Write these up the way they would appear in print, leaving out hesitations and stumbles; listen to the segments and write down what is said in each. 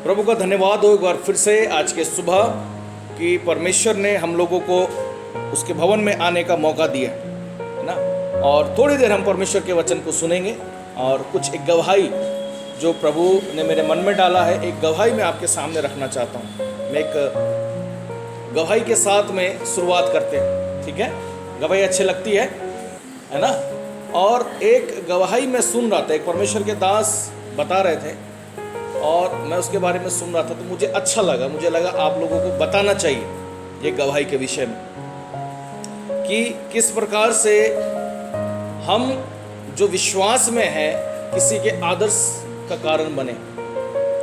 प्रभु का धन्यवाद हो एक बार फिर से आज के सुबह कि परमेश्वर ने हम लोगों को उसके भवन में आने का मौका दिया है ना। और थोड़ी देर हम परमेश्वर के वचन को सुनेंगे और कुछ एक गवाही जो प्रभु ने मेरे मन में डाला है, एक गवाही मैं आपके सामने रखना चाहता हूँ। मैं एक गवाही के साथ में शुरुआत करते हैं, ठीक है। गवाही अच्छी लगती है ना। और एक गवाही मैं सुन रहा था, एक परमेश्वर के दास बता रहे थे और मैं उसके बारे में सुन रहा था, तो मुझे अच्छा लगा। मुझे लगा आप लोगों को बताना चाहिए ये गवाही के विषय में कि किस प्रकार से हम जो विश्वास में हैं किसी के आदर्श का कारण बने।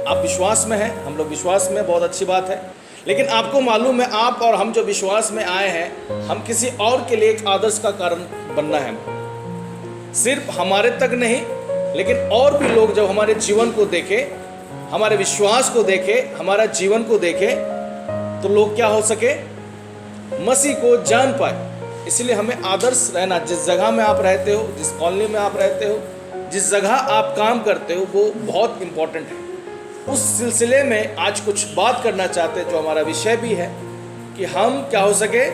आप विश्वास में हैं, हम लोग विश्वास में, बहुत अच्छी बात है। लेकिन आपको मालूम है, आप और हम जो विश्वास में आए हैं, हम किसी और के लिए एक आदर्श का कारण बनना है। सिर्फ हमारे तक नहीं, लेकिन और भी लोग जब हमारे जीवन को देखें, हमारे विश्वास को देखें, हमारा जीवन को देखें, तो लोग क्या हो सके, मसीह को जान पाए। इसलिए हमें आदर्श रहना। जिस जगह में आप रहते हो, जिस कॉलोनी में आप रहते हो, जिस जगह आप काम करते हो, वो बहुत इम्पोर्टेंट है। उस सिलसिले में आज कुछ बात करना चाहते हैं जो हमारा विषय भी है कि हम क्या हो सके,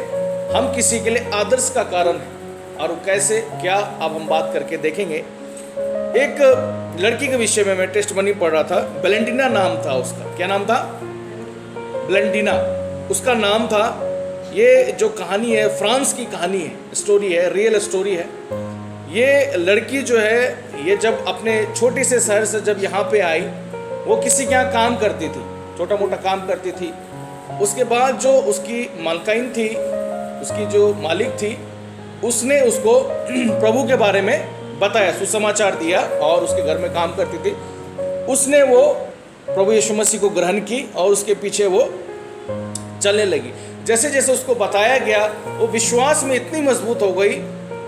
हम किसी के लिए आदर्श का कारण हैं। और वो कैसे, क्या, अब हम बात करके देखेंगे। एक लड़की के विषय में मैं टेस्ट मनी पढ़ रहा था। वेलेंटिना नाम था उसका। क्या नाम था? वेलेंटिना उसका नाम था। ये जो कहानी है, फ्रांस की कहानी है, स्टोरी है, रियल स्टोरी है। ये लड़की जो है, ये जब अपने छोटे से शहर से जब यहाँ पे आई, वो किसी के यहाँ काम करती थी, छोटा मोटा काम करती थी। उसके बाद जो उसकी मालकिन थी, उसकी जो मालिक थी, उसने उसको प्रभु के बारे में बताया, सुसमाचार दिया और उसके घर में काम करती थी। उसने वो प्रभु यीशु मसीह को ग्रहण की और उसके पीछे वो चलने लगी। जैसे जैसे उसको बताया गया, वो विश्वास में इतनी मजबूत हो गई।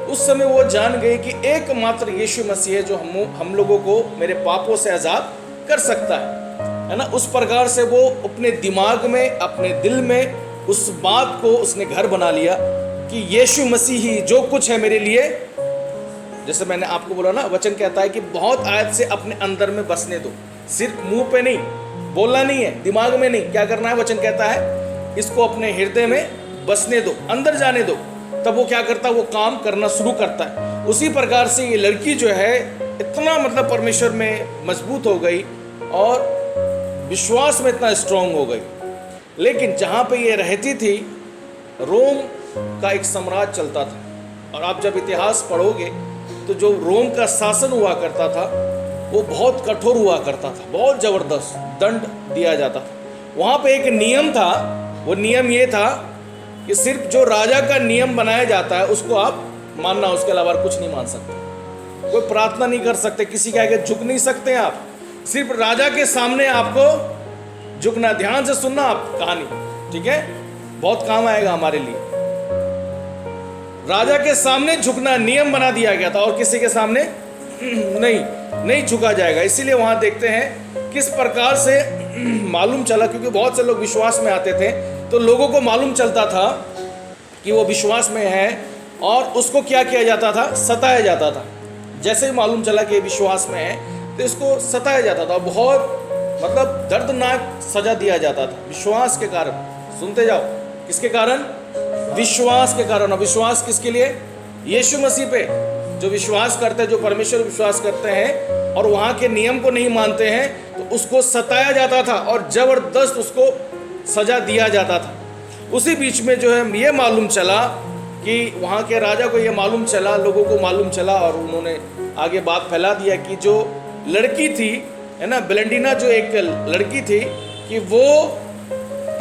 उस समय वो जान गई कि एकमात्र यीशु मसीह है जो हम लोगों को मेरे पापों से आज़ाद कर सकता है ना। उस प्रकार से वो अपने दिमाग में, अपने दिल में उस बात को उसने घर बना लिया कि यीशु मसीह ही जो कुछ है मेरे लिए। जैसे मैंने आपको बोला ना, वचन कहता है कि बहुत आयत से अपने अंदर में बसने दो। सिर्फ मुंह पे नहीं, बोलना नहीं है, दिमाग में नहीं, क्या करना है? वचन कहता है इसको अपने हृदय में बसने दो, अंदर जाने दो। तब वो क्या करता है? वो काम करना शुरू करता है। उसी प्रकार से ये लड़की जो है, इतना मतलब परमेश्वर में मजबूत हो गई और विश्वास में इतना स्ट्रांग हो गई। लेकिन जहाँ पे ये रहती थी, रोम का एक साम्राज्य चलता था। और आप जब इतिहास पढ़ोगे तो जो रोम का शासन हुआ करता था, वो बहुत कठोर हुआ करता था, बहुत ज़बरदस्त दंड दिया जाता था। वहाँ पे एक नियम था। वो नियम ये था कि सिर्फ जो राजा का नियम बनाया जाता है उसको आप मानना, उसके अलावा कुछ नहीं मान सकते। कोई प्रार्थना नहीं कर सकते, किसी के आगे झुक नहीं सकते आप। सिर्फ राजा के सामने आपको झुकना। ध्यान से सुनना आप कहानी, ठीक है, बहुत काम आएगा हमारे लिए। राजा के सामने झुकना नियम बना दिया गया था और किसी के सामने नहीं झुका जाएगा। इसीलिए वहां देखते हैं किस प्रकार से मालूम चला, क्योंकि बहुत से लोग विश्वास में आते थे तो लोगों को मालूम चलता था कि वो विश्वास में है और उसको क्या किया जाता था? सताया जाता था। जैसे ही मालूम चला कि विश्वास में है तो इसको सताया जाता था। बहुत मतलब दर्दनाक सजा दिया जाता था विश्वास के कारण। सुनते जाओ, किसके कारण? विश्वास के कारण। और विश्वास किसके लिए? यीशु मसीह पे। जो विश्वास करते हैं, जो परमेश्वर विश्वास करते हैं और वहाँ के नियम को नहीं मानते हैं, तो उसको सताया जाता था और ज़बरदस्त उसको सजा दिया जाता था। उसी बीच में जो है ये मालूम चला कि वहाँ के राजा को ये मालूम चला, लोगों को मालूम चला और उन्होंने आगे बात फैला दिया कि जो लड़की थी, है ना, वेलेंटिना जो एक लड़की थी, कि वो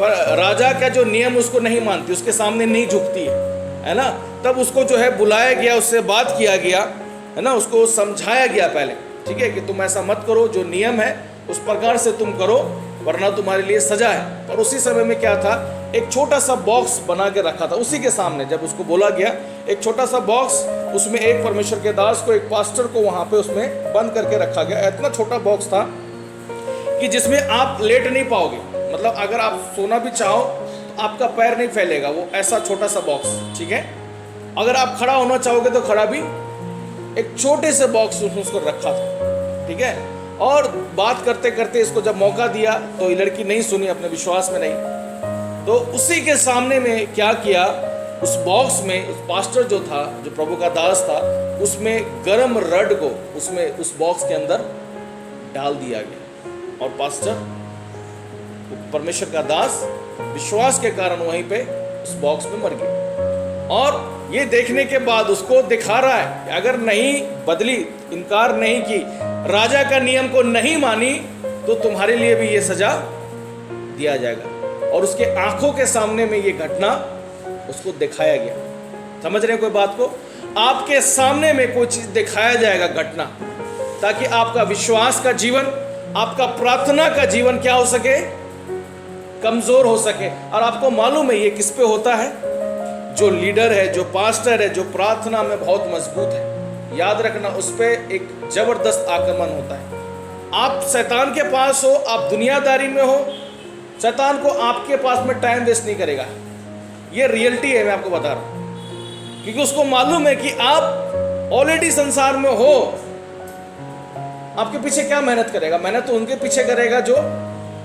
राजा का जो नियम उसको नहीं मानती, उसके सामने नहीं झुकती है ना। तब उसको जो है बुलाया गया, उससे बात किया गया, है ना, उसको समझाया गया पहले, ठीक है, कि तुम ऐसा मत करो, जो नियम है उस प्रकार से तुम करो, वरना तुम्हारे लिए सजा है। और उसी समय में क्या था, एक छोटा सा बॉक्स बना के रखा था उसी के सामने। जब उसको बोला गया, एक छोटा सा बॉक्स, उसमें एक परमेश्वर के दास को, एक पास्टर को वहाँ पे उसमें बंद करके रखा गया। इतना छोटा बॉक्स था कि जिसमें आप लेट नहीं पाओगे, मतलब अगर आप सोना भी चाहो तो आपका पैर नहीं फैलेगा, वो ऐसा छोटा सा बॉक्स, ठीक है। अगर आप खड़ा होना चाहोगे तो खड़ा भी, एक छोटे से बॉक्स उसको रखा था, ठीक है। और बात करते करते इसको जब मौका दिया तो ये लड़की नहीं सुनी, अपने विश्वास में नहीं। तो उसी के सामने में क्या किया, उस बॉक्स में उस पास्टर जो था, जो प्रभु का दास था, उसमें गरम रड को उसमें उस बॉक्स के अंदर डाल दिया गया। और पास्टर, परमेश्वर का दास, विश्वास के कारण वहीं पे उस बॉक्स में मर गया। और ये देखने के बाद उसको दिखा रहा है कि अगर नहीं बदली, इनकार नहीं की, राजा का नियम को नहीं मानी, तो तुम्हारे लिए भी ये सजा दिया जाएगा। और उसके आंखों के सामने में ये घटना उसको दिखाया गया। समझ रहे हैं कोई बात को? आपके सामने में कोई चीज दिखाया जाएगा, घटना, ताकि आपका विश्वास का जीवन, आपका प्रार्थना का जीवन क्या हो सके, कमजोर हो सके। और आपको मालूम है ये किस पे होता है? जो लीडर है, जो पास्टर है, जो प्रार्थना में बहुत मजबूत है, याद रखना, उस पे एक जबरदस्त आक्रमण होता है। आप शैतान के पास हो, आप दुनियादारी में हो, शैतान को आपके पास में टाइम वेस्ट नहीं करेगा। ये रियलिटी है, मैं आपको बता रहा हूं, क्योंकि उसको मालूम है कि आप ऑलरेडी संसार में हो। आपके पीछे क्या मेहनत करेगा? मेहनत तो उनके पीछे करेगा जो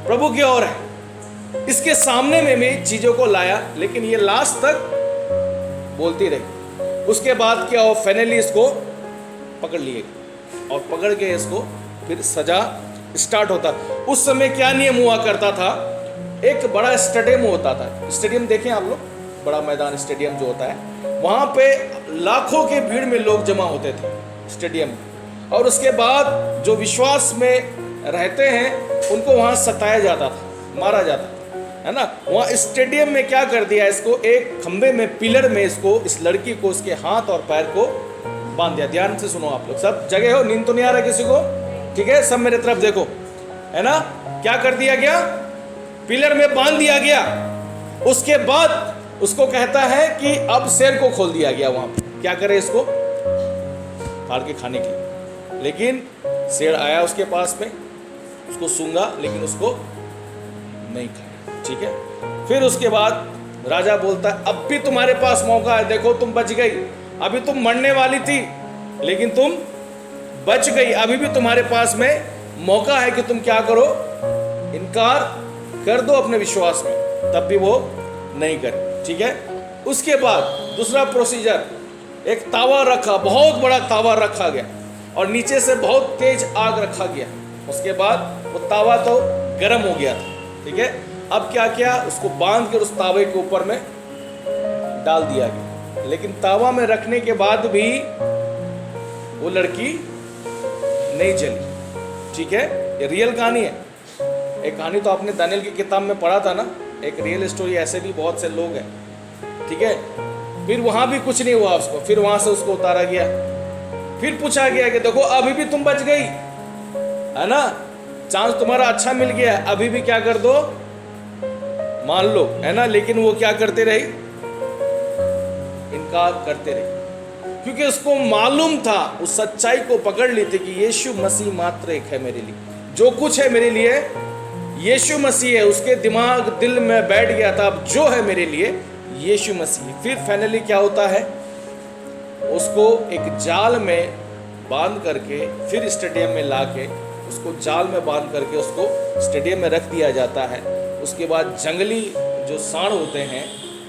प्रभु की ओर है। इसके सामने में भी चीजों को लाया, लेकिन ये लास्ट तक बोलती रही। उसके बाद क्या हो, फाइनली इसको पकड़ लिए और पकड़ के इसको फिर सजा स्टार्ट होता। उस समय क्या नियम हुआ करता था, एक बड़ा स्टेडियम होता था। स्टेडियम देखें आप लोग, बड़ा मैदान स्टेडियम जो होता है, वहां पे लाखों के भीड़ में लोग जमा होते थे स्टेडियम में। और उसके बाद जो विश्वास में रहते हैं उनको वहां सताया जाता था, मारा जाता था, है ना। वहाँ स्टेडियम में क्या कर दिया, इसको एक खंबे में, पिलर में, इसको, इस लड़की को, इसके हाथ और पैर को बांध दिया। ध्यान से सुनो आप लोग, सब जगह हो, नींद तो नहीं आ रहा किसी को? ठीक है, सब मेरे तरफ देखो, है ना। क्या कर दिया गया? पिलर में बांध दिया गया। उसके बाद उसको कहता है कि अब शेर को खोल दिया गया। वहां पे क्या करे, इसको फाड़ के खाने के लिए। लेकिन शेर आया उसके पास में, उसको सूंघा, लेकिन उसको नहीं खाया। ठीक है, फिर उसके बाद राजा बोलता है, अब भी तुम्हारे पास मौका है, देखो तुम बच गई। अभी तुम मरने वाली थी, लेकिन तुम बच गई। अभी भी तुम्हारे पास में मौका है कि तुम क्या करो, इनकार कर दो अपने विश्वास में। तब भी वो नहीं करे। ठीक है, उसके बाद दूसरा प्रोसीजर, एक तावा रखा, बहुत बड़ा तावा रखा गया और नीचे से बहुत तेज आग रखा गया। उसके बाद वो तावा तो गर्म हो गया था। ठीक है, अब क्या किया, उसको बांध कर उस तावे के ऊपर में डाल दिया गया। लेकिन तावा में रखने के बाद भी वो लड़की नहीं जली। ठीक है, ये रियल कहानी है। एक कहानी तो आपने दानियल की किताब में पढ़ा था ना, एक रियल स्टोरी। ऐसे भी बहुत से लोग हैं। ठीक है, फिर वहां भी कुछ नहीं हुआ उसको, फिर वहां से उसको उतारा गया। फिर पूछा गया कि देखो अभी भी तुम बच गई, है ना, चांस तुम्हारा अच्छा मिल गया, अभी भी क्या कर दो, मान लो, है ना। लेकिन वो क्या करते रही, इनकार करते रही, क्योंकि उसको मालूम था, उस सच्चाई को पकड़ ली थी कि यीशु मसीह मात्र एक है मेरे लिए, जो कुछ है मेरे लिए यीशु मसीह है। उसके दिमाग दिल में बैठ गया था, अब जो है मेरे लिए यीशु मसीह। फिर फाइनली क्या होता है, उसको एक जाल में बांध करके, फिर स्टेडियम में लाके उसको जाल में बांध करके उसको स्टेडियम में रख दिया जाता है। उसके बाद जंगली जो सांड होते हैं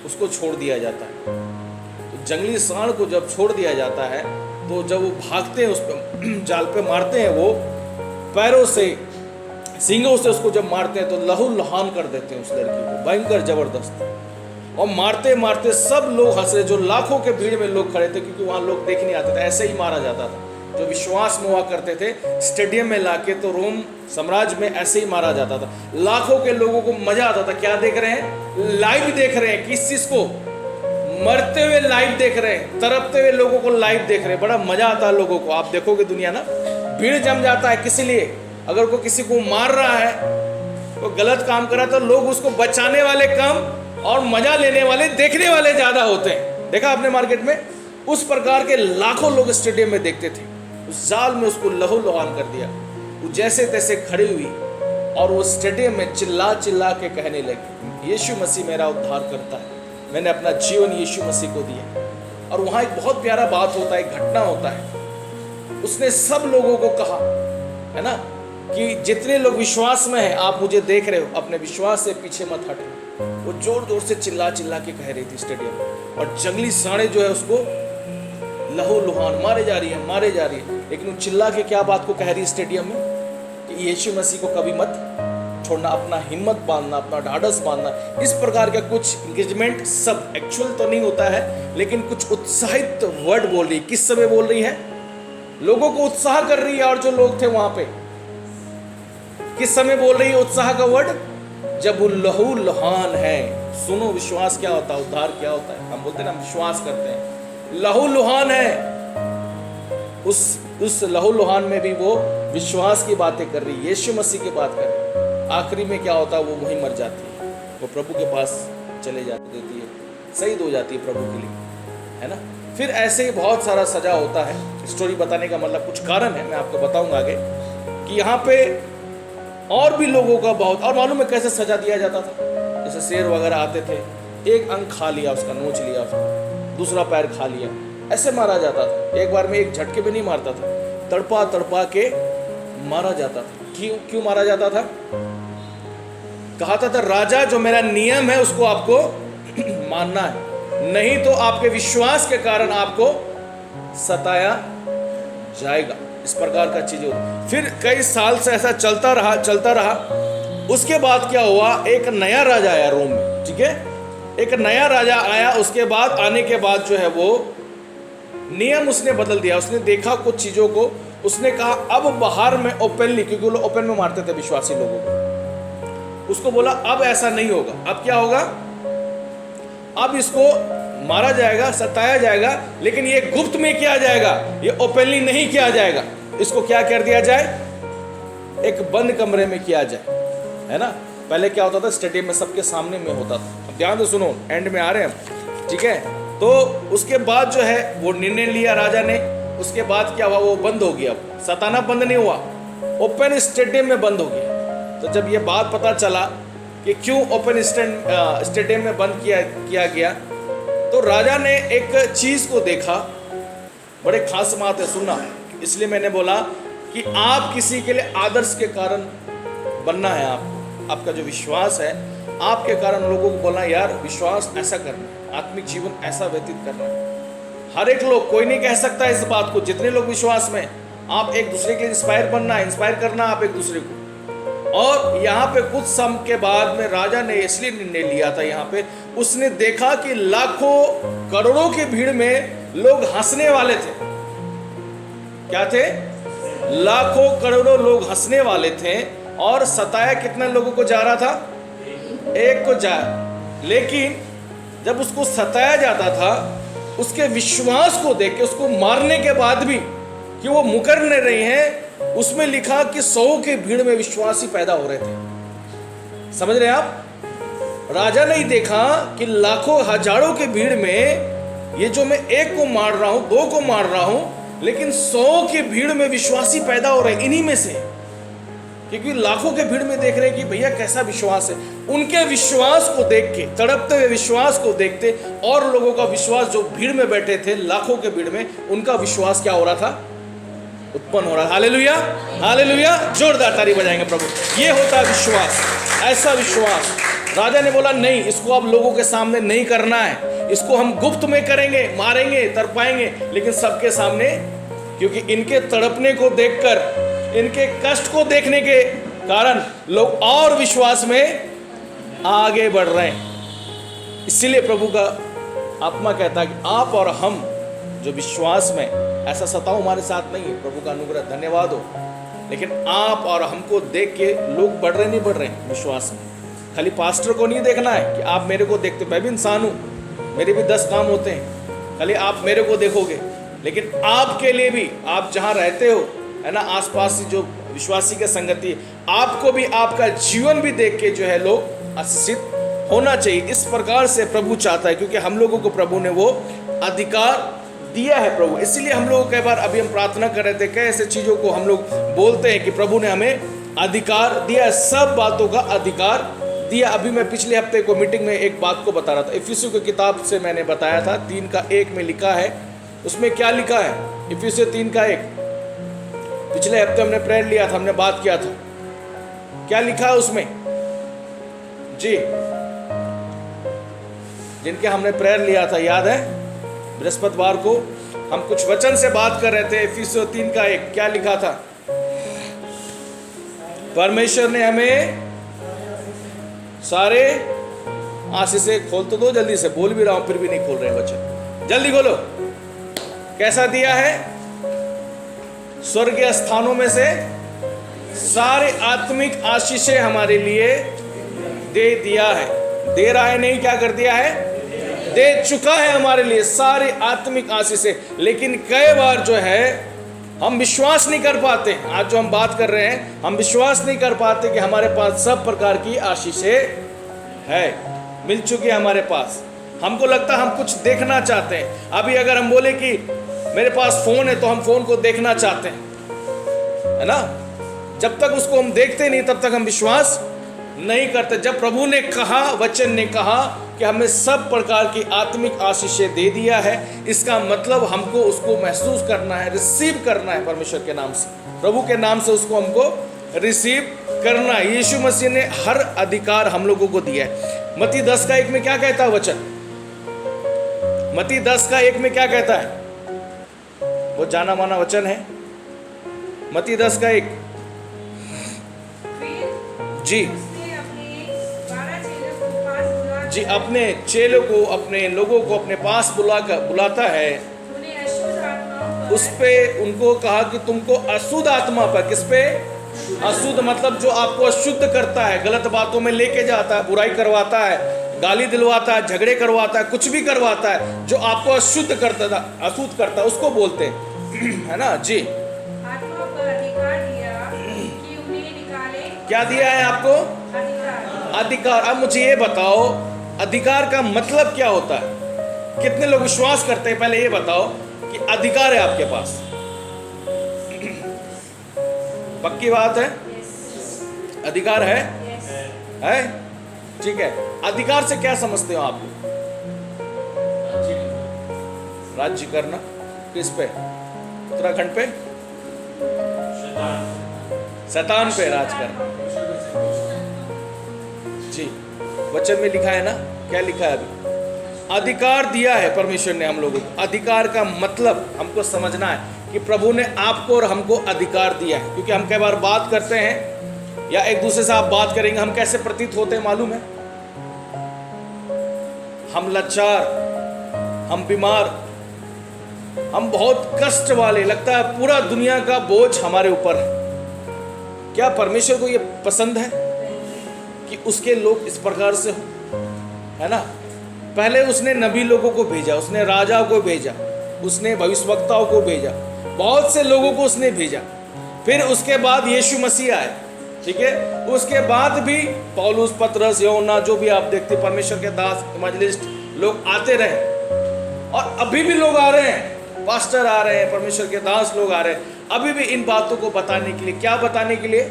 उसको छोड़ दिया जाता है। तो जंगली सांड को जब छोड़ दिया जाता है, तो जब वो भागते हैं उस पर, जाल पे मारते हैं, वो पैरों से, सींगों से उसको जब मारते हैं तो लहू लुहान कर देते हैं उस लड़की को, भयंकर जबरदस्त। और मारते मारते सब लोग हंसे, जो लाखों के भीड़ में लोग खड़े थे, क्योंकि वहाँ लोग देखने आते थे। ऐसे ही मारा जाता था, जो विश्वास में हुआ करते थे स्टेडियम में लाके, तो रोम साम्राज्य में ऐसे ही मारा जाता था। लाखों के लोगों को मजा आता था। क्या देख रहे हैं, लाइव देख रहे हैं, किस चीज को, मरते हुए लाइव देख रहे हैं, तड़पते हुए लोगों को लाइव देख रहे हैं। बड़ा मजा आता है लोगों को। आप देखोगे दुनिया ना, भीड़ जम जाता है। किसी लिए, अगर कोई किसी को मार रहा है, कोई गलत काम कर रहा है, तो लोग उसको बचाने वाले कम और मजा लेने वाले, देखने वाले ज्यादा होते हैं। देखा आपने मार्केट में, उस प्रकार के लाखों लोग स्टेडियम में देखते थे। उस जाल में उसको लहू लुहान कर दिया। वो जैसे तैसे खड़ी हुई और वो स्टेडियम में चिल्ला चिल्ला के कहने लगी, यीशु मसीह मेरा उद्धार करता है, मैंने अपना जीवन यीशु मसीह को दिया। और वहाँ एक बहुत प्यारा बात होता है, एक घटना होता है। उसने सब लोगों को कहा, है ना, कि जितने लोग विश्वास में हैं, आप मुझे देख रहे हो, अपने विश्वास से पीछे मत हटो। वो जोर जोर से चिल्ला चिल्ला के कह रही थी स्टेडियम में, और जंगली सांडें जो है उसको लहू लुहान मारे जा रही है, मारे जा रही है। लेकिन वो चिल्ला के क्या बात को कह रही है स्टेडियम में, कि यीशु मसीह को कभी मत छोड़ना, अपना हिम्मत बांधना, अपना ढाढ़स बांधना। इस प्रकार का कुछ इंगेजमेंट, सब एक्चुअल तो नहीं होता है, लेकिन कुछ उत्साहित वर्ड बोल रही है। किस समय बोल रही है? लोगों को उत्साह कर रही है। और जो लोग थे वहां पे, किस समय बोल रही है उत्साह का वर्ड? जब वो लहू लुहान है। सुनो, विश्वास क्या होता है, उद्धार क्या होता है। हम बोलते हैं ना, विश्वास करते हैं, लहू लुहान है। उस लहू लुहान में भी वो विश्वास की बातें कर रही है, यीशु मसीह की बात कर रही है। आखिरी में क्या होता है? वो वहीं मर जाती है, वो प्रभु के पास चले जाती देती है, शहीद हो जाती है प्रभु के लिए, है ना। फिर ऐसे ही बहुत सारा सजा होता है। स्टोरी बताने का मतलब कुछ कारण है, मैं आपको बताऊंगा आगे, कि यहाँ पे और भी लोगों का बहुत। और मालूम है कैसे सजा दिया जाता था? जैसे शेर वगैरह आते थे, एक अंग खा लिया उसका, नोच लिया उसका, दूसरा पैर खा लिया, ऐसे मारा जाता था। एक बार में एक झटके में नहीं मारता था, तड़पा तड़पा के मारा जाता था। क्यों मारा जाता था? कहा था राजा, जो मेरा नियम है उसको आपको मानना है, नहीं तो आपके विश्वास के कारण आपको सताया जाएगा। इस प्रकार का चीज होती। फिर कई साल से ऐसा चलता रहा। उसके बाद क्या हुआ? एक नया राजा आया रोम में, ठीक है, एक नया राजा आया। उसके बाद आने के बाद जो है वो नियम उसने बदल दिया। उसने देखा कुछ चीजों को, उसने कहा अब बाहर में ओपनली, क्योंकि वो लोग ओपन में मारते थे विश्वासी लोगों को, उसको बोला अब ऐसा नहीं होगा। अब क्या होगा? अब इसको मारा जाएगा, सताया जाएगा, लेकिन ये गुप्त में किया जाएगा, ये ओपनली नहीं किया जाएगा। इसको क्या कर दिया जाए? एक बंद कमरे में किया जाए, है ना। पहले क्या होता था? स्टेडियम में सबके सामने में होता था। अब ध्यान से सुनो, एंड में आ रहे हैं, ठीक है। तो उसके बाद जो है वो निर्णय लिया राजा ने। उसके बाद क्या हुआ? वो बंद हो गया। सताना बंद नहीं हुआ, ओपन स्टेडियम में बंद हो गया। तो जब ये बात पता चला कि क्यों ओपन स्टेडियम में बंद किया गया, तो राजा ने एक चीज को देखा। बड़े खास बात है, सुनना। इसलिए मैंने बोला कि आप किसी के लिए आदर्श के कारण बनना है। आपका जो विश्वास है, आपके कारण लोगों को बोलना, यार विश्वास ऐसा करना, आत्मिक जीवन ऐसा व्यतीत करना। हर एक लोग, कोई नहीं कह सकता इस बात को। जितने लोग विश्वास में, आप एक दूसरे के इंस्पायर बनना, इंस्पायर करना आप एक दूसरे को। और यहाँ पे कुछ समय के बाद में राजा ने इसलिए निर्णय लिया था, यहाँ पे उसने देखा कि लाखों करोड़ों की भीड़ में लोग हंसने वाले थे। क्या थे? लाखों करोड़ों लोग हंसने वाले थे। और सताया कितने लोगों को जा रहा था? एक को जा। लेकिन जब उसको सताया जाता था, उसके विश्वास को देख के, उसको मारने के बाद भी कि वो मुकर नहीं रही हैं, उसमें लिखा कि 100 की भीड़ में विश्वासी पैदा हो रहे थे। समझ रहे हैं आप? राजा ने ही देखा कि लाखों हजारों की भीड़ में ये जो मैं एक को मार रहा हूं, 2 को मार रहा हूं, लेकिन 100 की भीड़ में विश्वासी पैदा हो रहे हैं इन्हीं में से। क्योंकि लाखों के भीड़ में देख रहे हैं कि भैया कैसा विश्वास है। उनके विश्वास को देख के, तड़पते हुए विश्वास को देखते, और लोगों का विश्वास जो भीड़ में बैठे थे, लाखों के भीड़ में, उनका विश्वास क्या हो रहा था? उत्पन्न हो रहा है। हालेलुया, हालेलुया, जोरदार ताली बजाएंगे प्रभु। ये होता है विश्वास, ऐसा विश्वास। राजा ने बोला नहीं, इसको अब लोगों के सामने नहीं करना है, इसको हम गुप्त में करेंगे, मारेंगे, तड़पाएंगे, लेकिन सबके सामने। क्योंकि इनके तड़पने को देखकर, इनके कष्ट को देखने के कारण लोग और विश्वास में आगे बढ़ रहे हैं। इसीलिए प्रभु का आत्मा कहता है कि आप और हम जो विश्वास में, ऐसा सताओ हमारे साथ नहीं है, प्रभु का अनुग्रह, धन्यवाद हो, लेकिन आप और हमको देख के लोग बढ़ रहे नहीं बढ़ रहे विश्वास में। खाली पास्टर को नहीं देखना है कि आप मेरे को देखते, मैं भी इंसान हूँ, मेरे भी 10 काम होते हैं, खाली आप मेरे को देखोगे, लेकिन आपके लिए भी, आप जहाँ रहते हो, है ना, आसपास जो विश्वासी के संगति, आपको भी आपका जीवन भी देख के जो है लोग आशीषित होना चाहिए। इस प्रकार से प्रभु चाहता है, क्योंकि हम लोगों को प्रभु ने वो अधिकार दिया है प्रभु। इसीलिए हम लोग कई बार, अभी हम प्रार्थना कर रहे थे, कैसे चीज़ों को हम लोग बोलते हैं कि प्रभु ने हमें अधिकार दिया, सब बातों का अधिकार दिया। अभी मैं पिछले हफ्ते को मीटिंग में एक बात को बता रहा था, इफिसियों की किताब से मैंने बताया था, 3:1 में लिखा है। उसमें क्या लिखा है? इफिसियों 3:1, पिछले हफ्ते हमने प्रेयर लिया था, हमने बात किया था, क्या लिखा है उसमें जी? जिनके हमने प्रेयर लिया था याद है? बृहस्पतिवार को हम कुछ वचन से बात कर रहे थे। इफिसियों 3:1 क्या लिखा था? परमेश्वर ने हमें सारे आशीषें, खोल तो दो जल्दी से, बोल भी रहा हूं फिर भी नहीं खोल रहे वचन, जल्दी खोलो। कैसा दिया है? स्वर्गीय स्थानों में से सारे आत्मिक आशीषें हमारे लिए दे दिया है। दे रहा है नहीं, क्या कर दिया है? दे चुका है हमारे लिए सारे आत्मिक आशीषें। लेकिन कई बार जो है हम विश्वास नहीं कर पाते। आज जो हम बात कर रहे हैं, हम विश्वास नहीं कर पाते कि हमारे पास सब प्रकार की आशीषें है, मिल चुकी है हमारे पास। हमको लगता है हम कुछ देखना चाहते हैं। अभी अगर हम बोले कि मेरे पास फोन है तो हम फोन को देखना चाहते हैं, है ना? जब तक उसको हम देखते नहीं तब तक हम विश्वास नहीं करते। जब प्रभु ने कहा, वचन ने कहा कि हमें सब प्रकार की आत्मिक आशीषें दे दिया है, इसका मतलब हमको उसको महसूस करना है, रिसीव करना है परमेश्वर के नाम से, प्रभु के नाम से उसको हमको रिसीव करना है। यीशु मसीह ने हर अधिकार हम लोगों को दिया है। मत्ती 10:1 में क्या कहता है वचन? मत्ती 10:1 में क्या कहता है? वो जाना माना वचन है, मत्ती 10:1 जी जी। अपने चेलों को, अपने लोगों को अपने पास बुलाता है, उस पे उनको कहा कि तुमको अशुद्ध आत्मा पर, किस पे? अशुद्ध मतलब जो आपको अशुद्ध करता है, गलत बातों में लेके जाता है, बुराई करवाता है, गाली दिलवाता है, झगड़े करवाता है, कुछ भी करवाता है, जो आपको अशुद्ध करता है, उसको बोलते हैं, है ना जी। आत्मा पर अधिकार दिया कि उन्हें निकाले। क्या दिया है आपको? अधिकार। अब मुझे ये बताओ, अधिकार का मतलब क्या होता है? कितने लोग विश्वास करते हैं? पहले ये बताओ कि अधिकार है आपके पास। पक्की बात है? अधिकार है? है? ठीक है। अधिकार से क्या समझते हो आप लोग? राज्य करना। किस पे? उत्तराखंड पे? शैतान पे राज करना जी। वचन में लिखा है ना, क्या लिखा है अभी? अधिकार दिया है परमेश्वर ने हम लोगों को। अधिकार का मतलब हमको समझना है कि प्रभु ने आपको और हमको अधिकार दिया है। क्योंकि हम कई बार बात करते हैं या एक दूसरे से आप बात करेंगे, हम कैसे प्रतीत होते हैं मालूम है? हम लाचार, हम बीमार, हम बहुत कष्ट वाले, लगता है पूरा दुनिया का बोझ हमारे ऊपर है। क्या परमेश्वर को ये पसंद है कि उसके लोग इस प्रकार से हो? है ना? पहले उसने नबी लोगों को भेजा, उसने राजाओं को भेजा, उसने भविष्यवक्ताओं को भेजा, बहुत से लोगों को उसने भेजा। फिर उसके बाद यीशु मसीह आए, ठीक है? उसके बाद भी पौलुस, पतरस, यूहन्ना, जो भी आप देखते परमेश्वर के दास, इवांजेलिस्ट लोग आते रहे, और अभी भी लोग आ रहे हैं, पास्टर आ रहे हैं, परमेश्वर के दास लोग आ रहे हैं, अभी भी इन बातों को बताने के लिए। क्या बताने के लिए?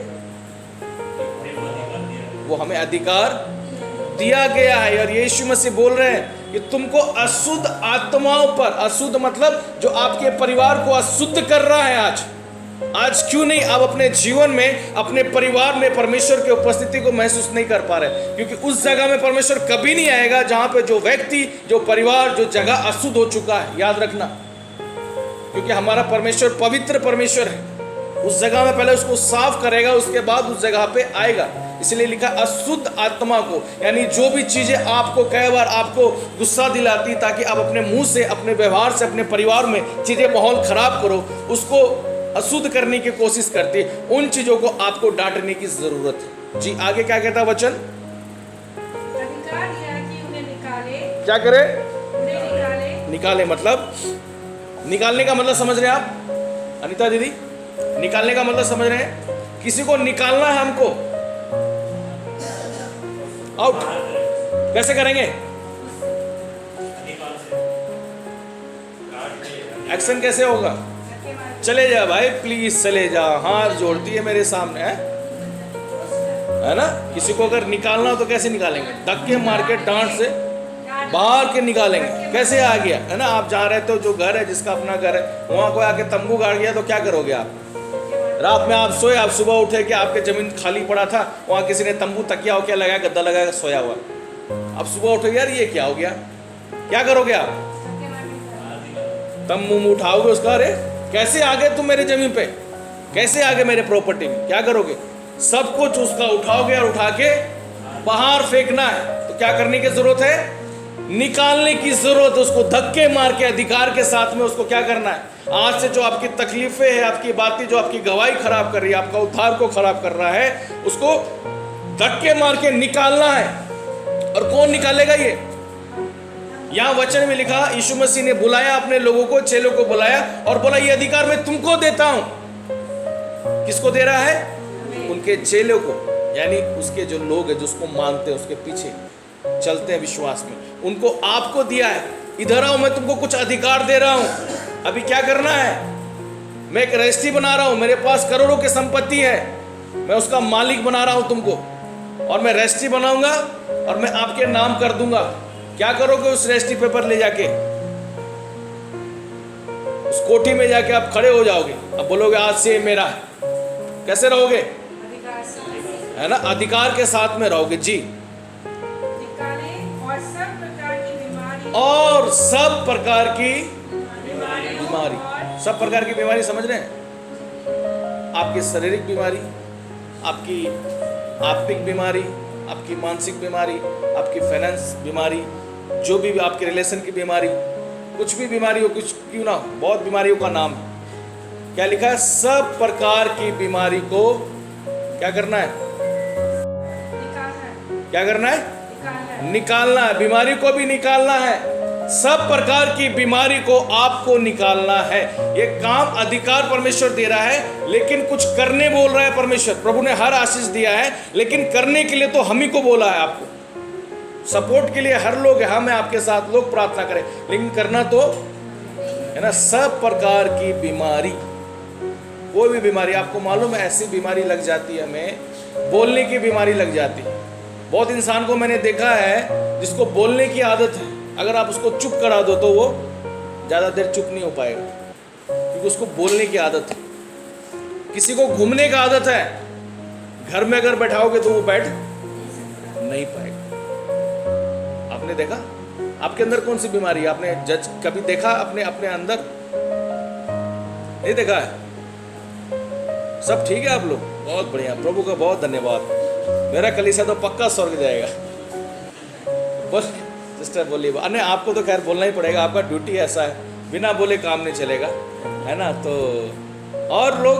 वो हमें अधिकार दिया गया है। और यीशु मसीह बोल रहे हैं कि तुमको अशुद्ध आत्माओं पर, अशुद्ध मतलब जो आपके परिवार को अशुद्ध कर रहा है आज क्यों नहीं आप अपने जीवन में, अपने परिवार में परमेश्वर की उपस्थिति को महसूस नहीं कर पा रहे? क्योंकि उस जगह में परमेश्वर कभी नहीं आएगा जहां पे जो व्यक्ति, जो परिवार, जो जगह अशुद्ध हो चुका है। याद रखना, क्योंकि हमारा परमेश्वर पवित्र परमेश्वर है। उस जगह में पहले उसको साफ करेगा, उसके बाद उस जगह पे आएगा। इसलिए लिखा अशुद्ध आत्मा को, यानी जो भी चीजें आपको कई बार आपको गुस्सा दिलाती, ताकि आप अपने मुंह से, अपने व्यवहार से, अपने परिवार में चीजें माहौल खराब करो, उसको अशुद्ध करने की कोशिश करती, उन चीजों को आपको डांटने की जरूरत है जी। आगे क्या कहता वचन? अधिकार दिया कि उन्हें निकाले। क्या करे? उन्हें निकाले। निकाले मतलब, निकालने का मतलब समझ रहे हैं आप अनीता दीदी? निकालने का मतलब समझ रहे हैं? किसी को निकालना है हमको, आउट। कैसे करेंगे? एक्शन कैसे होगा? चले जा भाई, प्लीज चले जा। हाथ जोड़ती है मेरे सामने, है ना? किसी को अगर निकालना हो तो कैसे निकालेंगे? धक्के मार के, डांट से बाहर के निकालेंगे। कैसे आ गया, है ना? आप जा रहे तो जो घर है, जिसका अपना घर है, वहां कोई आके तंबू गाड़ गया तो क्या करोगे आप? रात में आप सोए, आप सुबह उठे कि आपके ज़मीन खाली पड़ा था, वहाँ किसी ने तंबू तकिया हो क्या लगाया, गद्दा लगाया, सोया हुआ। आप सुबह उठे, यार ये क्या हो गया, क्या करोगे आप? तंबू मुँह उठाओगे उसका, अरे कैसे आ गए तुम मेरे ज़मीन पे, कैसे आ गए मेरे प्रॉपर्टी में, क्या करोगे? सब कुछ उसका उठाओगे और उठा के बाहर फेंकना है। तो क्या करने की जरूरत है? निकालने की जरूरत है। उसको धक्के मार के अधिकार के साथ में उसको क्या करना है? आज से जो आपकी तकलीफें है, आपकी बातें जो आपकी गवाही खराब कर रही है, आपका उद्धार को खराब कर रहा है, उसको धक्के मार के निकालना है। और कौन निकालेगा ये? यहां वचन में लिखा, यीशु मसीह ने बुलाया अपने लोगों को, चेलों को बुलाया और बोला ये अधिकार मैं तुमको देता हूं। किसको दे रहा है? उनके चेलों को, यानी उसके जो लोग हैं, जो उसको मानते हैं, उसके पीछे चलते हैं विश्वास में, उनको आपको दिया है। इधर आओ, मैं तुमको कुछ अधिकार दे रहा हूं। अभी क्या करना है? मैं एक रजिस्ट्री बना रहा हूं, मेरे पास करोड़ों की संपत्ति है, मैं उसका मालिक बना रहा हूं तुमको, और मैं रजिस्ट्री बनाऊंगा और मैं आपके नाम कर दूंगा। क्या करोगे उस रजिस्ट्री पेपर ले जाके? उस कोठी में जाके आप खड़े हो जाओगे, अब बोलोगे आज से मेरा है। कैसे रहोगे? है ना, अधिकार के साथ में रहोगे जी। और सब प्रकार की बीमारी, सब प्रकार की बीमारी समझ रहे हैं? आपकी शारीरिक बीमारी, आपकी आत्मिक बीमारी, आपकी मानसिक बीमारी, आपकी फाइनेंस बीमारी, जो भी आपके रिलेशन की बीमारी, कुछ भी बीमारी हो, कुछ क्यों ना हो, बहुत बीमारियों का नाम है। क्या लिखा है? सब प्रकार की बीमारी को क्या करना है? क्या करना है? निकालना है। बीमारी को भी निकालना है। सब प्रकार की बीमारी को आपको निकालना है। ये काम अधिकार परमेश्वर दे रहा है, लेकिन कुछ करने बोल रहा है परमेश्वर। प्रभु ने हर आशीष दिया है, लेकिन करने के लिए तो हम ही को बोला है। आपको सपोर्ट के लिए हर लोग है, हम हैं आपके साथ, लोग प्रार्थना करें, लेकिन करना तो है ना। सब प्रकार की बीमारी, कोई भी बीमारी आपको मालूम है, ऐसी बीमारी लग जाती है, हमें बोलने की बीमारी लग जाती है। बहुत इंसान को मैंने देखा है जिसको बोलने की आदत है, अगर आप उसको चुप करा दो तो वो ज़्यादा देर चुप नहीं हो पाएगा, क्योंकि उसको बोलने की आदत है। किसी को घूमने का आदत है, घर में अगर बैठाओगे तो वो बैठ नहीं पाएगा। आपने देखा आपके अंदर कौन सी बीमारी है? आपने जज कभी देखा अपने अपने अंदर? नहीं देखा है? सब ठीक है आप लोग? बहुत बढ़िया, प्रभु का बहुत धन्यवाद। मेरा कलीसिया तो पक्का स्वर्ग जाएगा। बोल सिस्टर, बोलिए। अरे आपको तो खैर बोलना ही पड़ेगा, आपका ड्यूटी ऐसा है, बिना बोले काम नहीं चलेगा, है ना। तो और लोग,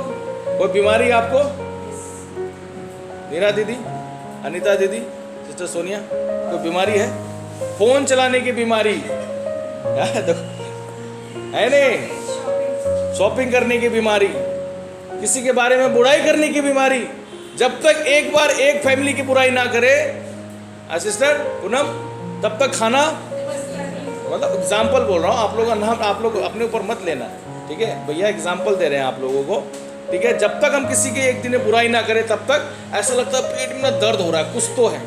कोई बीमारी आपको? मीरा दीदी, अनीता दीदी, सिस्टर सोनिया, कोई बीमारी है? फोन चलाने की बीमारी है नहीं? शॉपिंग करने की बीमारी, किसी के बारे में बुराई करने की बीमारी। जब तक एक बार एक फैमिली की बुराई ना करे सिस्टर पूनम, तब तक खाना, मतलब एग्जाम्पल बोल रहा हूँ, आप लोगों का नाम आप लोग अपने ऊपर मत लेना, ठीक है भैया, एग्जाम्पल दे रहे हैं आप लोगों को, ठीक है। जब तक हम किसी के एक दिन बुराई ना करें, तब तक ऐसा लगता है पेट में दर्द हो रहा है, कुछ तो है।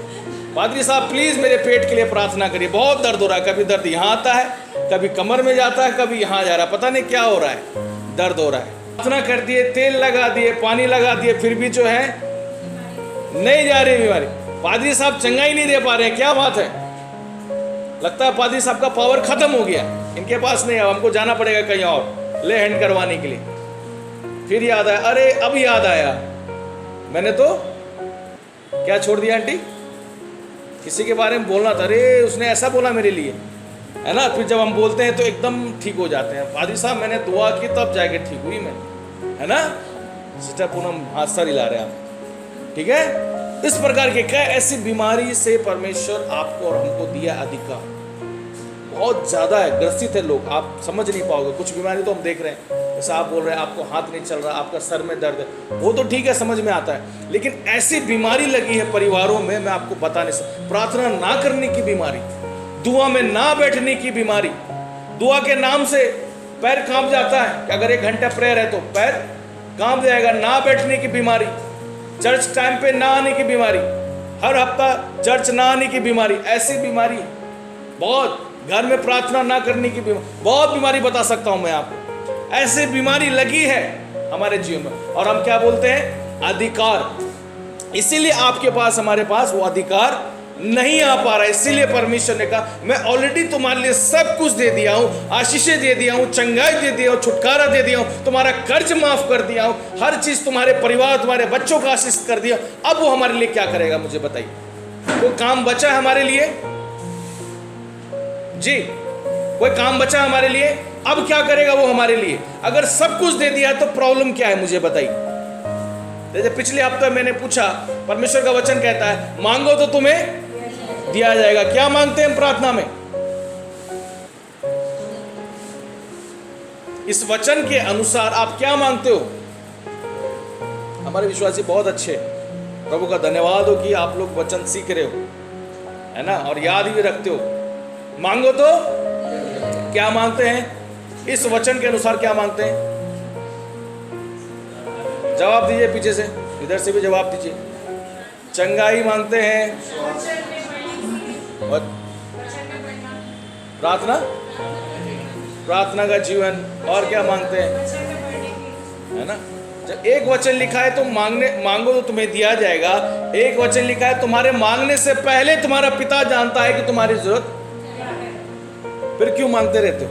पादरी साहब प्लीज़ मेरे पेट के लिए प्रार्थना करिए, बहुत दर्द हो रहा है। कभी दर्द यहाँ आता है, कभी कमर में जाता है, कभी यहाँ जा रहा है, पता नहीं क्या हो रहा है, दर्द हो रहा है। प्रार्थना कर दिए, तेल लगा दिए, पानी लगा दिए, फिर भी जो है नहीं जा रही बीमारी। पादरी साहब चंगाई नहीं दे पा रहे हैं, क्या बात है? लगता है पादरी साहब का पावर खत्म हो गया, इनके पास नहीं है, हमको जाना पड़ेगा कहीं और ले हैंड करवाने के लिए। फिर याद आया, अरे अब याद आया, मैंने तो क्या छोड़ दिया आंटी, किसी के बारे में बोलना था, अरे उसने ऐसा बोला मेरे लिए, है ना। फिर जब हम बोलते हैं तो एकदम ठीक हो जाते हैं। पादरी साहब मैंने दुआ की तब जाके ठीक हुई मैं, है ना। सिस्टर पूनम हाथ सर हिला रहे हैं आप, ठीक है। इस प्रकार के क्या ऐसी बीमारी से परमेश्वर आपको और हमको दिया अधिकार, बहुत ज़्यादा है, ग्रसित है लोग, आप समझ नहीं पाओगे। कुछ बीमारी तो हम देख रहे हैं, जैसे आप बोल रहे हैं आपको हाथ नहीं चल रहा, आपका सर में दर्द है, वो तो ठीक है, समझ में आता है। लेकिन ऐसी बीमारी लगी है परिवारों में, मैं आपको बता नहीं सकता। प्रार्थना ना करने की बीमारी, दुआ में ना बैठने की बीमारी, दुआ के नाम से पैर कांप जाता है, अगर 1 घंटा प्रेयर है तो पैर कांप जाएगा। ना बैठने की बीमारी, चर्च टाइम पे ना आने की बीमारी, हर हफ्ता चर्च ना आने की बीमारी, ऐसी बीमारी बहुत, घर में प्रार्थना ना करने की बीमारी, बहुत बीमारी बता सकता हूं मैं आपको। ऐसी बीमारी लगी है हमारे जीवन में, और हम क्या बोलते हैं? अधिकार। इसीलिए आपके पास, हमारे पास वो अधिकार नहीं आ पा रहा है। इसीलिए परमेश्वर ने कहा मैं ऑलरेडी तुम्हारे लिए सब कुछ दे दिया हूं, आशीषें दे दिया हूं, चंगाई दे दिया हूं, छुटकारा दे दिया हूं, तुम्हारा कर्ज माफ कर दिया हूं, हर चीज, तुम्हारे परिवार, तुम्हारे बच्चों का आशीष कर दिया। अब वो हमारे लिए क्या करेगा? मुझे बताइए, कोई काम बचा है हमारे लिए? जी, कोई काम बचा है हमारे लिए? अब क्या करेगा वो हमारे लिए? अगर सब कुछ दे दिया तो प्रॉब्लम क्या है? मुझे बताइए। जैसे पिछले हफ्ते मैंने पूछा, परमेश्वर का वचन कहता है मांगो तो तुम्हें दिया जाएगा। क्या मांगते हैं हम प्रार्थना में? इस वचन के अनुसार आप क्या मांगते हो? हमारे विश्वासी बहुत अच्छे हैं। प्रभु का धन्यवाद हो कि आप लोग वचन सीख रहे हो, है ना, और याद भी रखते हो। मांगो तो क्या मांगते हैं? इस वचन के अनुसार क्या मांगते हैं? जवाब दीजिए, पीछे से, इधर से भी जवाब दीजिए। चंगाई मांगते हैं, और प्रार्थना, प्रार्थना का जीवन, और क्या मांगते हैं? है ना, जब एक वचन लिखा है तो मांगो तो तुम्हें दिया जाएगा। एक वचन लिखा है तुम्हारे मांगने से पहले तुम्हारा पिता जानता है कि तुम्हारी जरूरत, फिर क्यों मांगते रहते हो?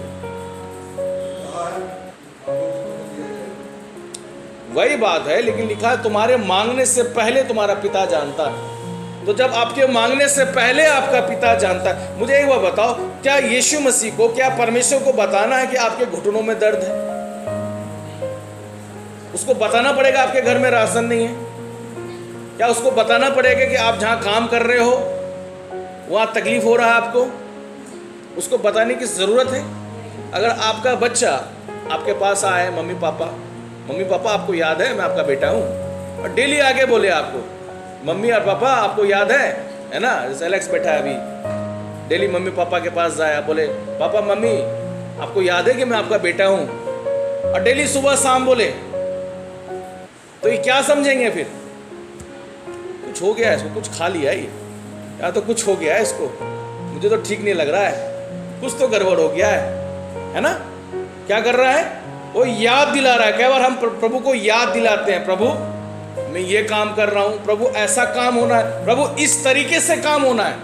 वही बात है, लेकिन लिखा है तुम्हारे मांगने से पहले तुम्हारा पिता जानता है। तो जब आपके मांगने से पहले आपका पिता जानता है, मुझे एक बात बताओ, क्या यीशु मसीह को, क्या परमेश्वर को बताना है कि आपके घुटनों में दर्द है? उसको बताना पड़ेगा आपके घर में राशन नहीं है? क्या उसको बताना पड़ेगा कि आप जहां काम कर रहे हो वहां तकलीफ हो रहा है आपको? उसको बताने की जरूरत है? अगर आपका बच्चा आपके पास आए, मम्मी पापा आपको याद है मैं आपका बेटा हूं, और डेली आगे बोले आपको मम्मी और पापा आपको याद है ना, जैसे एलेक्स बैठा है अभी, डेली मम्मी पापा के पास जाए, बोले पापा मम्मी आपको याद है कि मैं आपका बेटा हूं, और डेली सुबह शाम बोले, तो ये क्या समझेंगे फिर? कुछ हो गया है इसको, कुछ खा लिया है ये, या तो कुछ हो गया है इसको, मुझे तो ठीक नहीं लग रहा है, कुछ तो गड़बड़ हो गया है ना? क्या कर रहा है वो? याद दिला रहा है। कई बार हम प्रभु को याद दिलाते हैं, प्रभु मैं ये काम कर रहा हूं, प्रभु ऐसा काम होना है, प्रभु इस तरीके से काम होना है।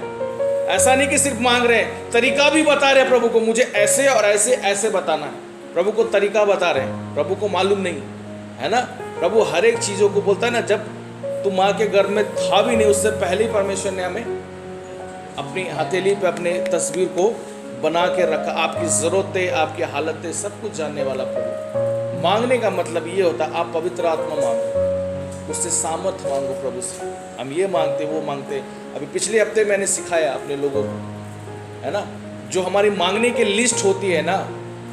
ऐसा नहीं कि सिर्फ मांग रहे हैं, तरीका भी बता रहे हैं प्रभु को, मुझे ऐसे और ऐसे ऐसे बताना है। प्रभु को तरीका बता रहे हैं, प्रभु को मालूम नहीं है ना। प्रभु हर एक चीजों को बोलता है ना, जब तू माँ के गर्भ में था भी नहीं, उससे पहले ही परमेश्वर ने हमें अपनी हथेली पे अपने तस्वीर को बना के रखा। आपकी ज़रूरतें, आपकी हालतें, सब कुछ जानने वाला प्रभु। मांगने का मतलब ये होता है आप पवित्र आत्मा मांगो, उससे सामर्थ मांगो प्रभु से। हम ये मांगते वो मांगते। अभी पिछले हफ्ते मैंने सिखाया अपने लोगों को, है ना, जो हमारी मांगने की लिस्ट होती है ना,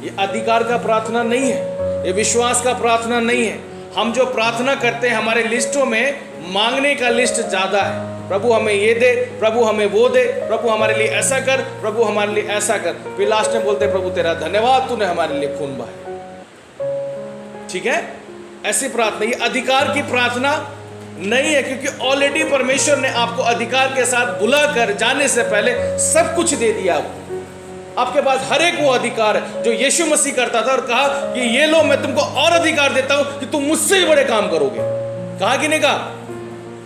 ये अधिकार का प्रार्थना नहीं है, ये विश्वास का प्रार्थना नहीं है। हम जो प्रार्थना करते हैं हमारे लिस्टों में मांगने का लिस्ट ज़्यादा है। प्रभु हमें ये दे, प्रभु हमें वो दे, प्रभु हमारे लिए ऐसा कर, प्रभु हमारे लिए ऐसा कर। फिर लास्ट में बोलते प्रभु तेरा धन्यवाद, तूने हमारे लिए खून बहाया। ठीक है, ऐसी प्रार्थना, ये अधिकार की प्रार्थना नहीं है, क्योंकि ऑलरेडी परमेश्वर ने आपको अधिकार के साथ बुलाकर जाने से पहले सब कुछ दे दिया। आपके पास हर एक वो अधिकार है जो यीशु मसीह करता था, और कहा कि ये लो मैं तुमको और अधिकार देता हूं कि तुम मुझसे भी बड़े काम करोगे। कहा कि नहीं कहा?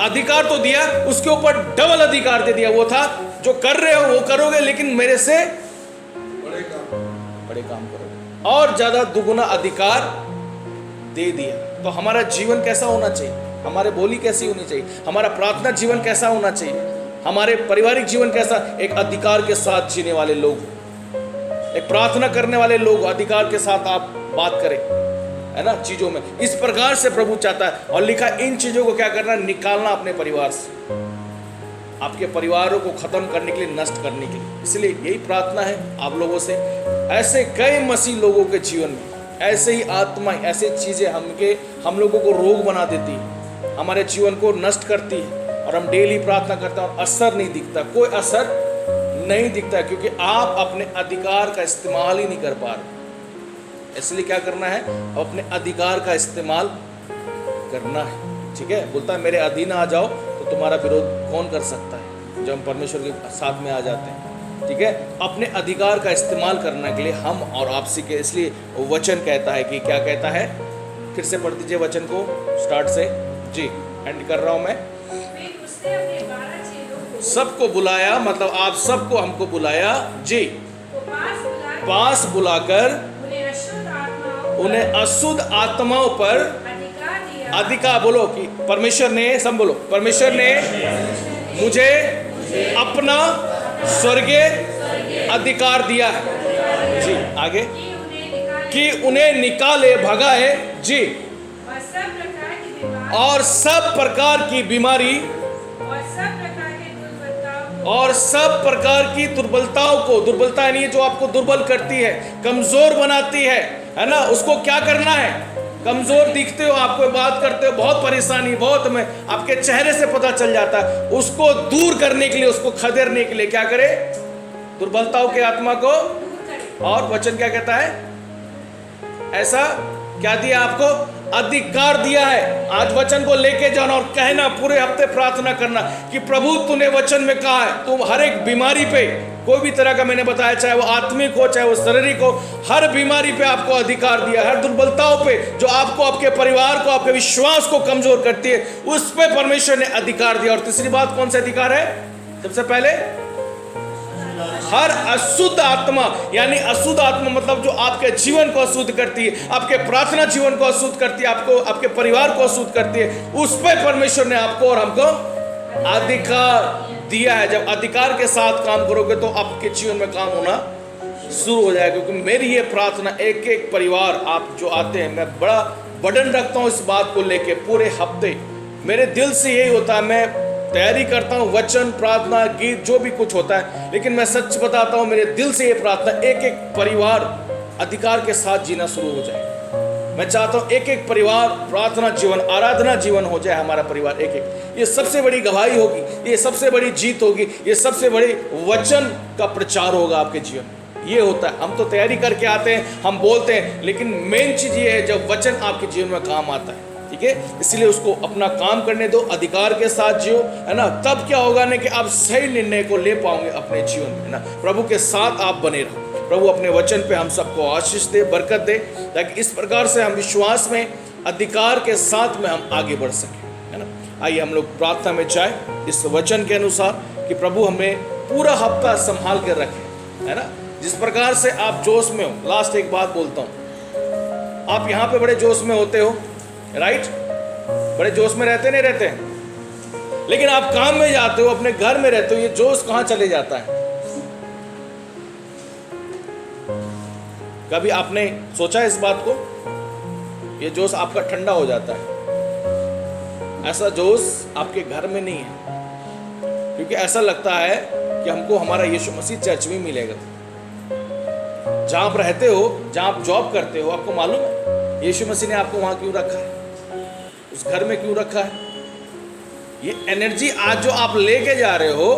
अधिकार तो दिया, उसके ऊपर डबल अधिकार दे दिया। वो था जो कर रहे हो वो करोगे, लेकिन मेरे से बड़े काम करोगे, और ज्यादा दुगुना अधिकार दे दिया। तो हमारा जीवन कैसा होना चाहिए? हमारे बोली कैसी होनी चाहिए? हमारा प्रार्थना जीवन कैसा होना चाहिए? हमारे पारिवारिक जीवन कैसा? एक अधिकार के साथ जीने वाले लोग, एक प्रार्थना करने वाले लोग, अधिकार के साथ आप बात करें, है ना, चीजों में। इस प्रकार से प्रभु चाहता है, और लिखा इन चीजों को क्या करना, निकालना अपने परिवार से, आपके परिवारों को खत्म करने के लिए, नष्ट करने के लिए। इसलिए यही प्रार्थना है आप लोगों से। ऐसे कई मसीह लोगों के जीवन में ऐसे ही आत्मा, ऐसे चीजें हम लोगों को रोग बना देती है, हमारे जीवन को नष्ट करती है, और हम डेली प्रार्थना करते हैं और असर नहीं दिखता, कोई असर नहीं दिखता, क्योंकि आप अपने अधिकार का इस्तेमाल ही नहीं कर पा रहे। इसलिए क्या करना है, अपने अधिकार का इस्तेमाल करना है। ठीक है, बोलता है मेरे अधीन आ जाओ तो तुम्हारा विरोध कौन कर सकता है, जब हम परमेश्वर के साथ में आ जाते हैं। ठीक है, अपने अधिकार का इस्तेमाल करने के लिए हम और आप सीखे। इसलिए वचन कहता है कि क्या कहता है, फिर से पढ़ दीजिए वचन को स्टार्ट से। जी, एंड कर रहा हूँ मैं। फिर उसने अपने 12 चेलों को सबको बुलाया, मतलब आप सबको हमको बुलाया जी, पास बुलाकर उन्हें अशुद्ध आत्माओं पर अधिकार, बोलो कि परमेश्वर ने, सब बोलो, परमेश्वर ने मुझे अपना स्वर्गीय अधिकार दिया है जी। आगे कि उन्हें निकाले, भगाए जी, और सब प्रकार की बीमारी और सब प्रकार की दुर्बलताओं को, दुर्बलता यानी जो आपको दुर्बल करती है, कमजोर बनाती है ना, उसको क्या करना है? कमजोर दिखते हो, आपको बात करते हो, बहुत परेशानी, बहुत में आपके चेहरे से पता चल जाता है, उसको दूर करने के लिए, उसको खदेड़ने के लिए क्या करे? दुर्बलताओं के आत्मा को। और वचन क्या कहता है? ऐसा क्या दिया आपको? अधिकार दिया है। आज वचन को लेके जाना और कहना, पूरे हफ्ते प्रार्थना करना कि प्रभु तूने वचन में कहा है, तुम हर एक बीमारी पे, कोई भी तरह का मैंने बताया, चाहे वो आत्मिक हो चाहे वो शारीरिक हो, हर बीमारी पे आपको अधिकार दिया, हर दुर्बलताओं पे जो आपको, आपके परिवार को, आपके विश्वास को कमजोर करती है, उस पे परमेश्वर ने अधिकार दिया। और तीसरी बात कौन सा अधिकार है? सबसे पहले हर अशुद्ध आत्मा, यानी अशुद्ध आत्मा मतलब जो आपके जीवन को अशुद्ध करती है, आपके प्रार्थना जीवन को अशुद्ध करती है, आपको, आपके परिवार को अशुद्ध करती है, उस पर परमेश्वर ने आपको और हमको अधिकार दिया है। जब अधिकार के साथ काम करोगे तो आपके जीवन में काम होना शुरू हो जाएगा। क्योंकि मेरी ये प्रार्थना, एक एक परिवार आप जो आते हैं, मैं बड़ा बर्डन रखता हूँ इस बात को लेके। पूरे हफ्ते मेरे दिल से यही होता है, मैं तैयारी करता हूँ, वचन, प्रार्थना, गीत, जो भी कुछ होता है, लेकिन मैं सच बताता हूँ, मेरे दिल से ये प्रार्थना, एक एक परिवार अधिकार के साथ जीना शुरू हो जाए। मैं चाहता हूँ एक एक परिवार प्रार्थना जीवन, आराधना जीवन हो जाए हमारा परिवार एक एक। ये सबसे बड़ी गवाही होगी, ये सबसे बड़ी जीत होगी, ये सबसे बड़ी वचन का प्रचार होगा आपके जीवन में। ये होता है, हम तो तैयारी करके आते हैं, हम बोलते हैं, लेकिन मेन चीज ये है जब वचन आपके जीवन में काम आता है, ठीक है। इसलिए उसको अपना काम करने दो, अधिकार के साथ जियो, है ना। तब क्या होगा ना कि आप सही निर्णय को ले पाओगे अपने जीवन में, है ना। प्रभु के साथ आप बने रहो। प्रभु अपने वचन पे हम सबको आशीष दे, बरकत दे, ताकि इस प्रकार से हम विश्वास में, अधिकार के साथ में हम आगे बढ़ सकें, है ना। आइए हम लोग प्रार्थना में जाए इस वचन के अनुसार कि प्रभु हमें पूरा हफ्ता संभाल कर रखे, है ना। जिस प्रकार से आप जोश में हो, लास्ट एक बात बोलता हूँ, आप यहाँ पे बड़े जोश में होते हो, राइट, बड़े जोश में रहते नहीं रहते, लेकिन आप काम में जाते हो, अपने घर में रहते हो, ये जोश कहाँ चले जाता है? कभी आपने सोचा इस बात को? ये जोश आपका ठंडा हो जाता है। ऐसा जोश आपके घर में नहीं है, क्योंकि ऐसा लगता है कि हमको हमारा यीशु मसीह चर्च में मिलेगा। जहां आप रहते हो, जहां आप जॉब करते हो, आपको मालूम है यीशु मसीह ने आपको वहां क्यों रखा है, उस घर में क्यों रखा है? ये एनर्जी आज जो आप लेके जा रहे हो,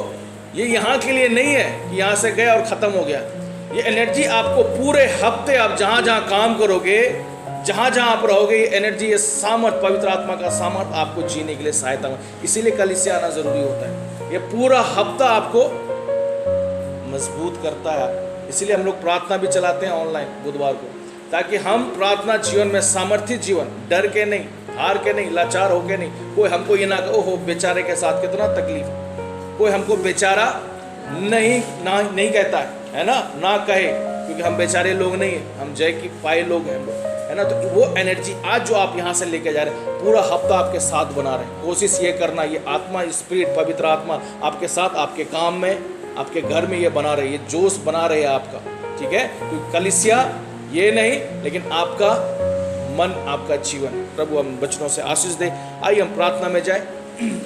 ये यहाँ के लिए नहीं है कि यहाँ से गए और ख़त्म हो गया। ये एनर्जी आपको पूरे हफ्ते आप जहाँ जहाँ काम करोगे, जहाँ जहाँ आप रहोगे, ये एनर्जी, ये सामर्थ, पवित्र आत्मा का सामर्थ आपको जीने के लिए सहायता हो। इसीलिए कलीसिया आना ज़रूरी होता है। ये पूरा हफ्ता आपको मजबूत करता है। इसीलिए हम लोग प्रार्थना भी चलाते हैं ऑनलाइन बुधवार को, ताकि हम प्रार्थना जीवन में सामर्थ्य जीवन, डर के नहीं, हार के नहीं, लाचार होके नहीं। कोई हमको ये ना कहो हो बेचारे के साथ कितना तकलीफ, कोई हमको बेचारा नहीं कहता है ना, ना कहे, क्योंकि हम बेचारे लोग नहीं हैं, हम जय की पाए लोग हैं हम लोग, है ना। तो वो एनर्जी आज जो आप यहाँ से लेके जा रहे हैं, पूरा हफ्ता आपके साथ बना रहे। कोशिश ये करना, ये आत्मा, स्पिरिट, पवित्र आत्मा आपके साथ, आपके काम में, आपके घर में ये बना रहे, ये जोश बना रहे आपका, ठीक है। क्योंकि कलीसिया ये नहीं, लेकिन आपका मन, आपका जीवन। प्रभु हम वचनों से आशीष दे। आइए हम प्रार्थना में जाए।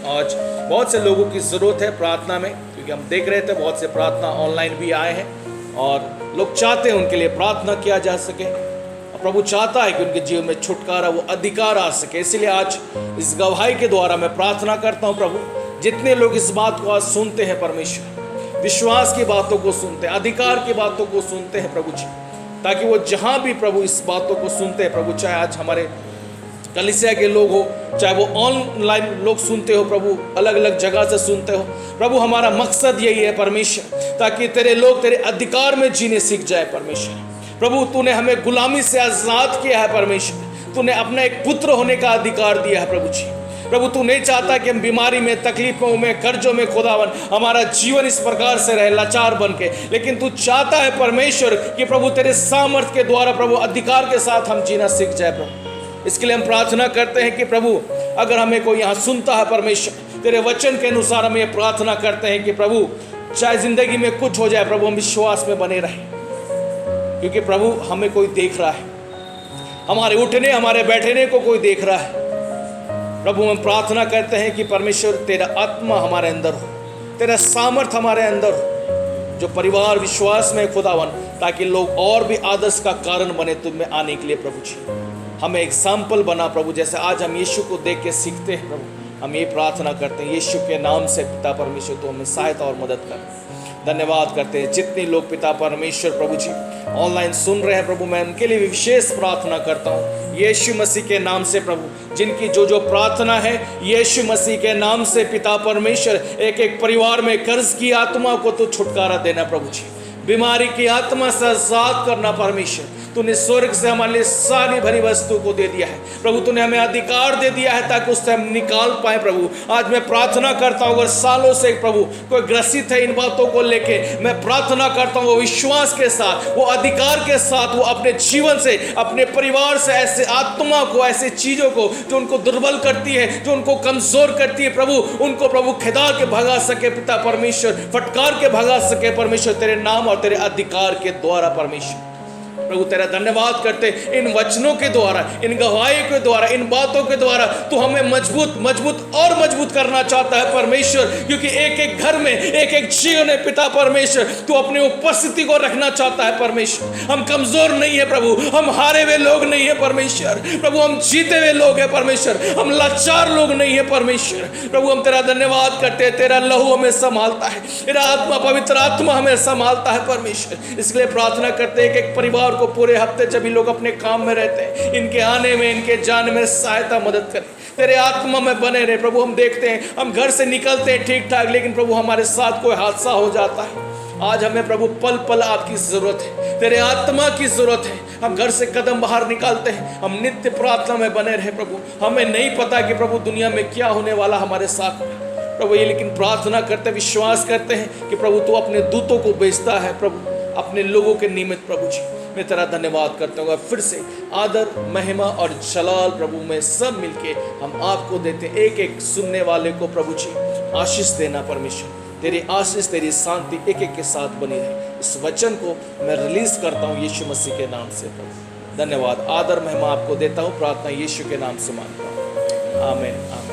आज बहुत से लोगों की ज़रूरत है प्रार्थना में, क्योंकि हम देख रहे थे बहुत से प्रार्थना ऑनलाइन भी आए हैं और लोग चाहते हैं उनके लिए प्रार्थना किया जा सके। और प्रभु चाहता है कि उनके जीवन में छुटकारा, वो अधिकार आ सके। इसलिए आज इस गवाही के द्वारा मैं प्रार्थना करता हूँ प्रभु, जितने लोग इस बात को आज सुनते हैं परमेश्वर, विश्वास की बातों को सुनते हैं, अधिकार की बातों को सुनते हैं प्रभु जी, ताकि वो जहाँ भी प्रभु इस बातों को सुनते हैं प्रभु, चाहे आज हमारे कलीसिया के लोग हो, चाहे वो ऑनलाइन लोग सुनते हो प्रभु, अलग अलग जगह से सुनते हो प्रभु, हमारा मकसद यही है परमेश्वर, ताकि तेरे लोग तेरे अधिकार में जीने सीख जाए परमेश्वर। प्रभु तूने हमें गुलामी से आज़ाद किया है परमेश्वर, तूने अपना एक पुत्र होने का अधिकार दिया है प्रभु जी। प्रभु तू नहीं चाहता कि हम बीमारी में, तकलीफों में, कर्जों में खुदावन हमारा जीवन इस प्रकार से रहे लाचार बन के, लेकिन तू चाहता है परमेश्वर कि प्रभु तेरे सामर्थ्य के द्वारा प्रभु अधिकार के साथ हम जीना सीख जाए प्रभु। इसके लिए हम प्रार्थना करते हैं कि प्रभु अगर हमें कोई यहाँ सुनता है परमेश्वर, तेरे वचन के अनुसार हम ये प्रार्थना करते हैं कि प्रभु चाहे जिंदगी में कुछ हो जाए प्रभु हम विश्वास में बने रहें, क्योंकि प्रभु हमें कोई देख रहा है, हमारे उठने हमारे बैठने को कोई देख रहा है। प्रभु हम प्रार्थना करते हैं कि परमेश्वर तेरा आत्मा हमारे अंदर हो, तेरा सामर्थ्य हमारे अंदर हो, जो परिवार विश्वास में खुदावन, ताकि लोग और भी आदर्श का कारण बने तुम में आने के लिए प्रभु जी। हमें एग्जाम्पल बना प्रभु, जैसे आज हम यीशु को देख के सीखते हैं प्रभु। हम ये प्रार्थना करते हैं यीशु के नाम से पिता परमेश्वर तो हमें सहायता और मदद कर। धन्यवाद करते हैं जितने लोग पिता परमेश्वर प्रभु जी ऑनलाइन सुन रहे हैं प्रभु, मैं उनके लिए विशेष प्रार्थना करता हूँ यीशु मसीह के नाम से प्रभु। जिनकी जो प्रार्थना है यीशु मसीह के नाम से पिता परमेश्वर, एक एक परिवार में कर्ज की आत्मा को तो छुटकारा देना प्रभु जी, बीमारी की आत्मा से आजाद करना परमेश्वर। तूने स्वर्ग से हमारे लिए सारी भरी वस्तु को दे दिया है प्रभु, तूने हमें अधिकार दे दिया है ताकि उससे हम निकाल पाए प्रभु। आज मैं प्रार्थना करता हूँ अगर सालों से प्रभु कोई ग्रसित है इन बातों को लेके, मैं प्रार्थना करता हूँ वो विश्वास के साथ, वो अधिकार के साथ, वो अपने जीवन से, अपने परिवार से ऐसे आत्मा को, ऐसे चीजों को जो उनको दुर्बल करती है, जो उनको कमजोर करती है प्रभु, उनको प्रभु खिदा के भगा सके पिता परमेश्वर, फटकार के भगा सके परमेश्वर तेरे नाम और तेरे अधिकार के द्वारा परमेश्वर। प्रभु तेरा धन्यवाद करते इन वचनों के द्वारा, इन गवाही के द्वारा, इन बातों के द्वारा तू हमें मजबूत और मजबूत करना चाहता है परमेश्वर, क्योंकि एक एक घर में, एक एक जीवन है पिता परमेश्वर, तू अपनी उपस्थिति को रखना चाहता है परमेश्वर। हम कमजोर नहीं है प्रभु, हम हारे हुए लोग नहीं है परमेश्वर प्रभु, हम जीते हुए लोग हैं परमेश्वर, हम लाचार लोग नहीं है परमेश्वर प्रभु। हम तेरा धन्यवाद करते हैं, तेरा लहू हमें संभालता है, तेरा आत्मा, पवित्र आत्मा हमें संभालता है परमेश्वर। इसलिए प्रार्थना करते हैं कि एक परिवार को पूरे हफ्ते जब भी लोग अपने काम में रहते हैं, इनके आने में, इनके जाने में सहायता मदद करें, तेरे आत्मा में बने रहे प्रभु। हम देखते हैं हम घर से निकलते हैं ठीक ठाक, लेकिन प्रभु हमारे साथ कोई हादसा हो जाता है। आज हमें प्रभु पल पल आपकी जरूरत है, तेरे आत्मा की जरूरत है। हम घर से कदम बाहर निकालते हैं, हम नित्य प्रार्थना में बने रहे प्रभु। हमें नहीं पता कि प्रभु दुनिया में क्या होने वाला हमारे साथ प्रभु, ये लेकिन प्रार्थना करते, विश्वास करते हैं कि प्रभु तू अपने दूतों को भेजता है प्रभु अपने लोगों के निमित्त प्रभु जी। मैं तेरा धन्यवाद करता हूँ। फिर से आदर, महिमा और जलाल प्रभु में सब मिलके हम आपको देते हैं। एक एक सुनने वाले को प्रभु जी आशीष देना परमेश्वर, तेरी आशीष, तेरी शांति एक एक के साथ बनी रहे। इस वचन को मैं रिलीज करता हूँ यीशु मसीह के नाम से प्रभु। धन्यवाद, आदर, महिमा आपको देता हूँ। प्रार्थना यीशु के नाम से मांगता हूँ, आमीन।